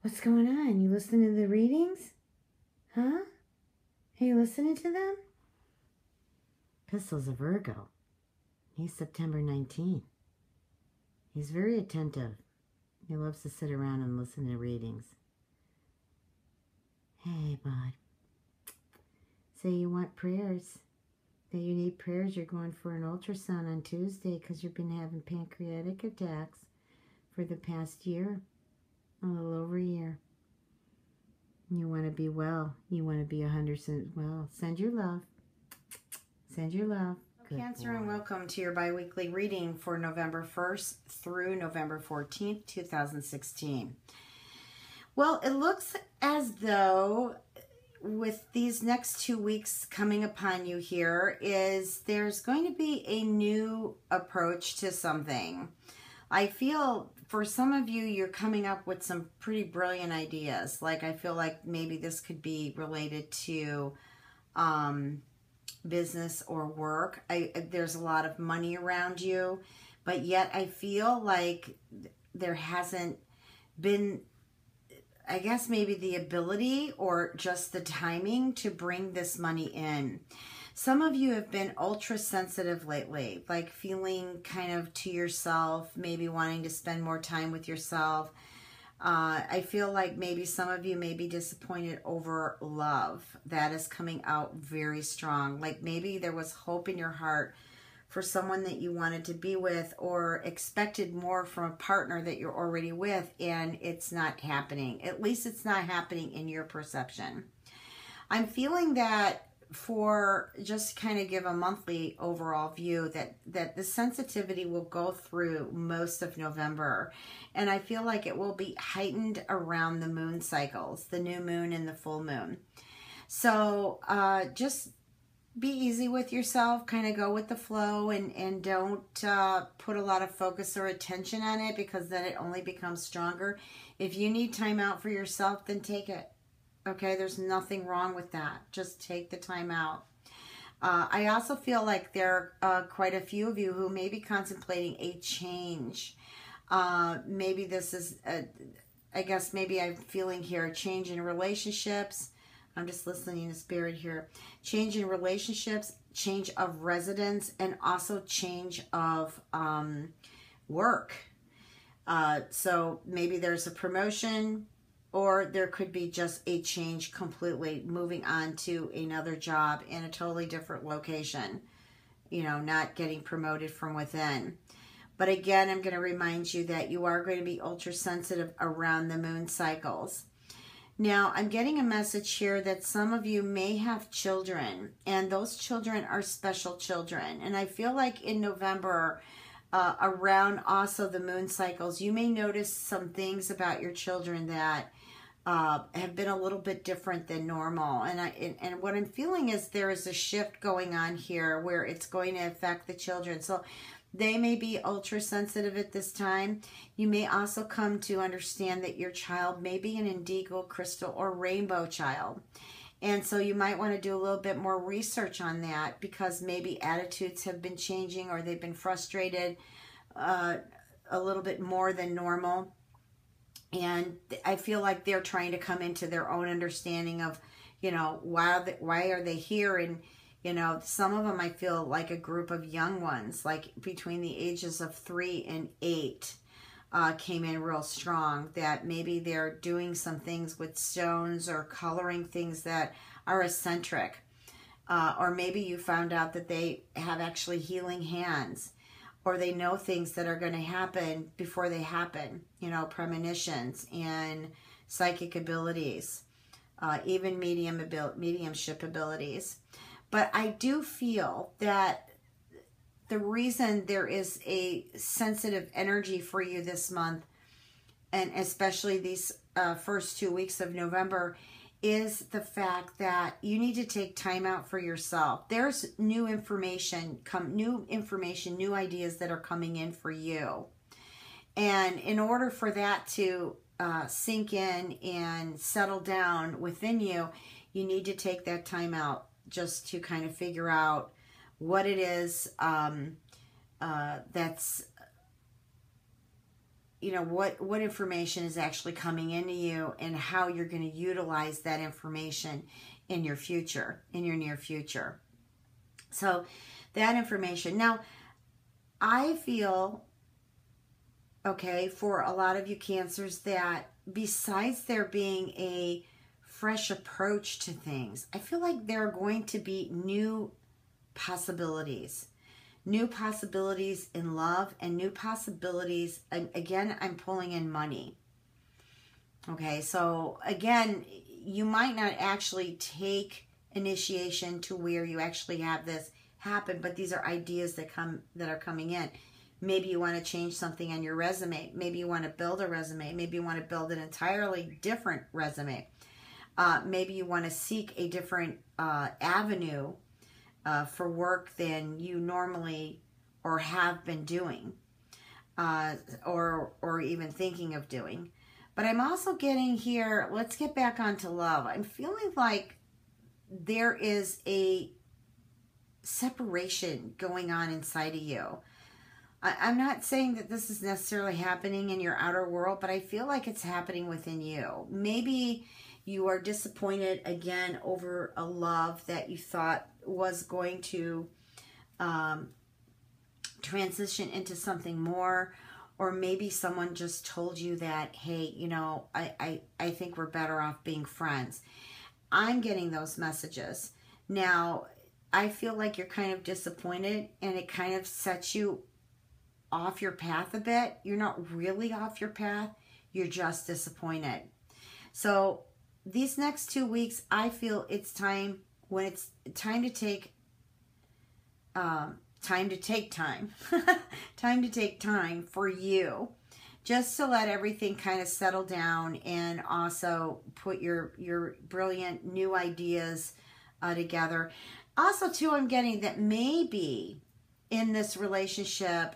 What's going on? You listening to the readings? Huh? Are you listening to them? Pistol's a Virgo. He's September 19th. He's very attentive. He loves to sit around and listen to readings. Hey, bud. Say you want prayers. That you need prayers. You're going for an ultrasound on Tuesday because you've been having pancreatic attacks for the past year. A little over a year. You want to be well. You want to be 100% well. Send your love. Send your love. Good Cancer, boy. and welcome to your bi-weekly reading for November 1st through November 14th, 2016. Well, it looks as though with these next 2 weeks coming upon you here there's going to be a new approach to something. I feel for some of you, you're coming up with some pretty brilliant ideas. Like I feel like maybe this could be related to business or work. There's a lot of money around you, but yet I feel like there hasn't been, I guess maybe the ability or just the timing to bring this money in. Some of you have been ultra sensitive lately, like feeling kind of to yourself, maybe wanting to spend more time with yourself. I feel like maybe some of you may be disappointed over love. That is coming out very strong. Like maybe there was hope in your heart for someone that you wanted to be with or expected more from a partner that you're already with, and it's not happening. At least it's not happening in your perception. I'm feeling that for just kind of give a monthly overall view that the sensitivity will go through most of November, and I feel like it will be heightened around the moon cycles, the new moon and the full moon. So just be easy with yourself, kind of go with the flow, and don't put a lot of focus or attention on it, because then it only becomes stronger. If you need time out for yourself, then take it. Okay, there's nothing wrong with that. Just take the time out. I also feel like there are quite a few of you who may be contemplating a change. Maybe this is, I guess maybe I'm feeling here, a change in relationships. I'm just listening to spirit here. Change in relationships, change of residence, and also change of work. So maybe there's a promotion, or there could be just a change completely, moving on to another job in a totally different location, you know, not getting promoted from within. But again, I'm going to remind you that you are going to be ultra sensitive around the moon cycles. Now, I'm getting a message here that some of you may have children, and those children are special children. And I feel like in November, around also the moon cycles, you may notice some things about your children that have been a little bit different than normal. And what I'm feeling is there is a shift going on here where it's going to affect the children. So they may be ultra sensitive at this time. You may also come to understand that your child may be an indigo, crystal, or rainbow child. And so you might want to do a little bit more research on that, because maybe attitudes have been changing, or they've been frustrated a little bit more than normal. And I feel like they're trying to come into their own understanding of, you know, why are they here? And, you know, some of them I feel like a group of young ones, like between the ages of 3 and 8, came in real strong, that maybe they're doing some things with stones or coloring things that are eccentric. Or maybe you found out that they have actually healing hands, or they know things that are going to happen before they happen, you know, premonitions and psychic abilities, even mediumship abilities. But I do feel that the reason there is a sensitive energy for you this month, and especially these first 2 weeks of November, is the fact that you need to take time out for yourself. There's new information, new ideas that are coming in for you. And in order for that to sink in and settle down within you, you need to take that time out just to kind of figure out what it is that's you know, what information is actually coming into you and how you're going to utilize that information in your future, in your near future. So that information. Now, I feel, okay, for a lot of you Cancers, that besides there being a fresh approach to things, I feel like there are going to be new possibilities. New possibilities in love and new possibilities. And again, I'm pulling in money. Okay, so again, you might not actually take initiation to where you actually have this happen, but these are ideas that are coming in. Maybe you want to change something on your resume. Maybe you want to build a resume. Maybe you want to build an entirely different resume. Maybe you want to seek a different avenue for work than you normally or have been doing, or even thinking of doing. But I'm also getting here, let's get back onto love. I'm feeling like there is a separation going on inside of you. I'm not saying that this is necessarily happening in your outer world, but I feel like it's happening within you. Maybe you are disappointed again over a love that you thought was going to transition into something more, or maybe someone just told you that, hey, you know, I think we're better off being friends. I'm getting those messages. Now, I feel like you're kind of disappointed, and it kind of sets you off your path a bit. You're not really off your path. You're just disappointed. So these next 2 weeks, I feel it's time, when it's time to take time to take time for you, just to let everything kind of settle down, and also put your brilliant new ideas together. Also, too, I'm getting that maybe in this relationship,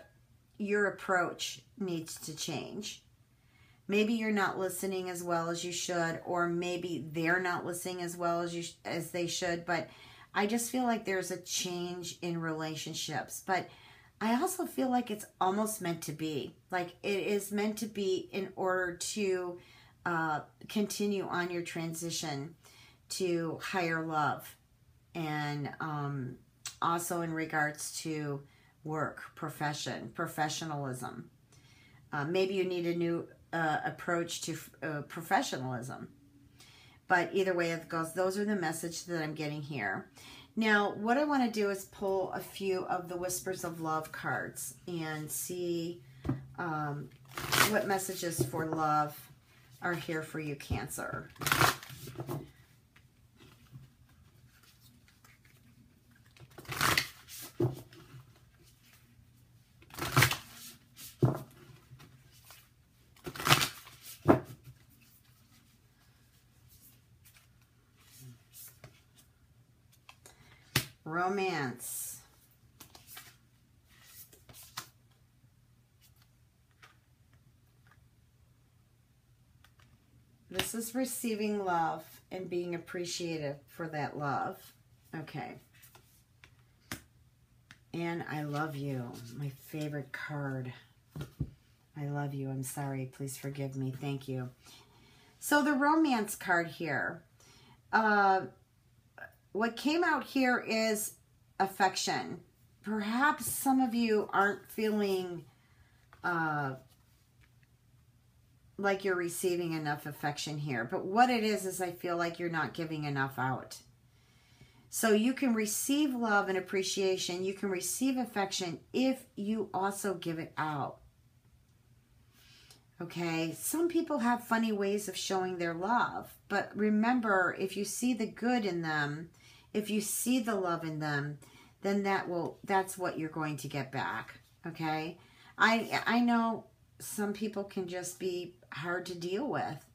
your approach needs to change. Maybe you're not listening as well as you should, or maybe they're not listening as well as they should. But I just feel like there's a change in relationships. But I also feel like it's almost meant to be. Like it is meant to be in order to continue on your transition to higher love. And also in regards to work, professionalism. Maybe you need a new approach to professionalism. But either way it goes, those are the messages that I'm getting here. Now, what I want to do is pull a few of the Whispers of Love cards and see what messages for love are here for you, Cancer. Romance. This is receiving love and being appreciative for that love. Okay. And I love you. My favorite card. I love you. I'm sorry. Please forgive me. Thank you. So the romance card here. What came out here is affection. Perhaps some of you aren't feeling like you're receiving enough affection here. But what it is I feel like you're not giving enough out. So you can receive love and appreciation. You can receive affection if you also give it out. Okay, some people have funny ways of showing their love. But remember, if you see the good in them, if you see the love in them, then that's what you're going to get back. Okay? I know some people can just be hard to deal with.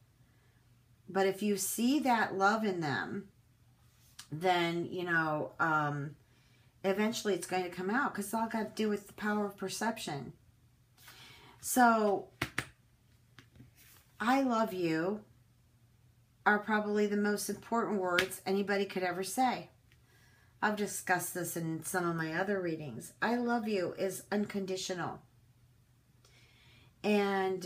But if you see that love in them, then, you know, eventually it's going to come out, because it's all got to do with the power of perception. So, I love you are probably the most important words anybody could ever say. I've discussed this in some of my other readings. I love you is unconditional. And,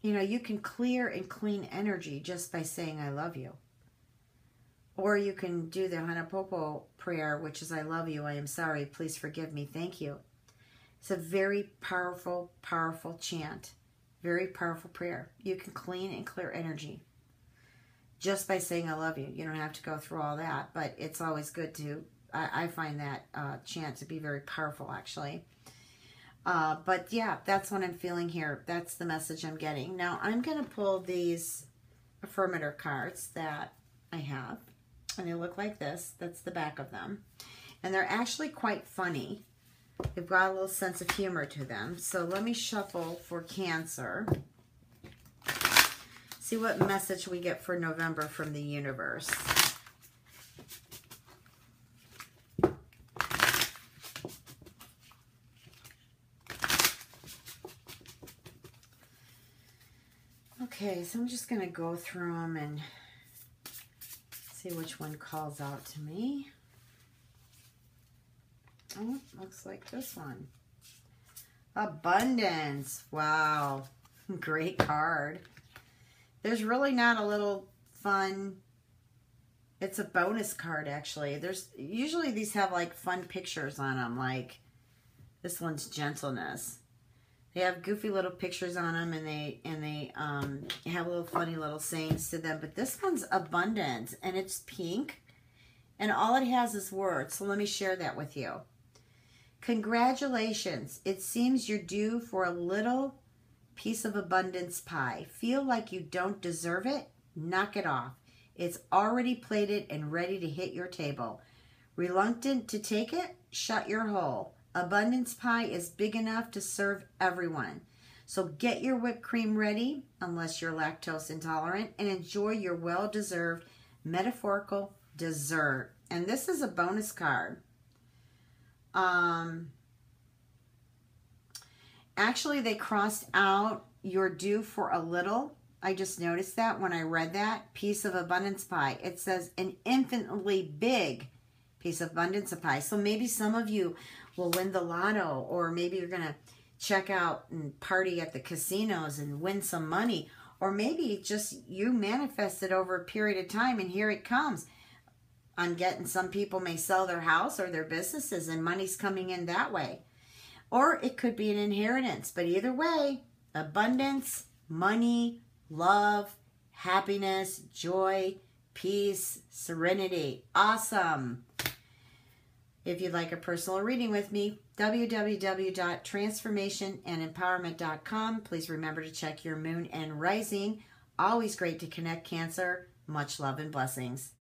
you know, you can clear and clean energy just by saying, I love you. Or you can do the Hanapopo prayer, which is, I love you, I am sorry, please forgive me, thank you. It's a very powerful, powerful chant. Very powerful prayer. You can clean and clear energy just by saying I love you. You don't have to go through all that, but it's always good to, I find that chant to be very powerful, actually. But yeah, that's what I'm feeling here. That's the message I'm getting. Now, I'm going to pull these affirmator cards that I have, and they look like this. That's the back of them. And they're actually quite funny. They've got a little sense of humor to them. So let me shuffle for Cancer. See what message we get for November from the universe. Okay, so I'm just going to go through them and see which one calls out to me. Oh, looks like this one. Abundance. Wow. Great card. There's really not a little fun. It's a bonus card, actually. There's usually these have like fun pictures on them, like this one's gentleness. They have goofy little pictures on them, and they have little funny little sayings to them. But this one's abundance, and it's pink, and all it has is words. So let me share that with you. Congratulations. It seems you're due for a little piece of abundance pie. Feel like you don't deserve it? Knock it off. It's already plated and ready to hit your table. Reluctant to take it? Shut your hole. Abundance pie is big enough to serve everyone. So get your whipped cream ready, unless you're lactose intolerant, and enjoy your well-deserved metaphorical dessert. And this is a bonus card. Actually, they crossed out you're due for a little. I just noticed that when I read that piece of abundance pie. It says an infinitely big piece of abundance pie. So maybe some of you will win the lotto, or maybe you're going to check out and party at the casinos and win some money, or maybe just you manifested over a period of time and here it comes. I'm getting some people may sell their house or their businesses and money's coming in that way. Or it could be an inheritance. But either way, abundance, money, love, happiness, joy, peace, serenity. Awesome. If you'd like a personal reading with me, www.transformationandempowerment.com. Please remember to check your moon and rising. Always great to connect, Cancer. Much love and blessings.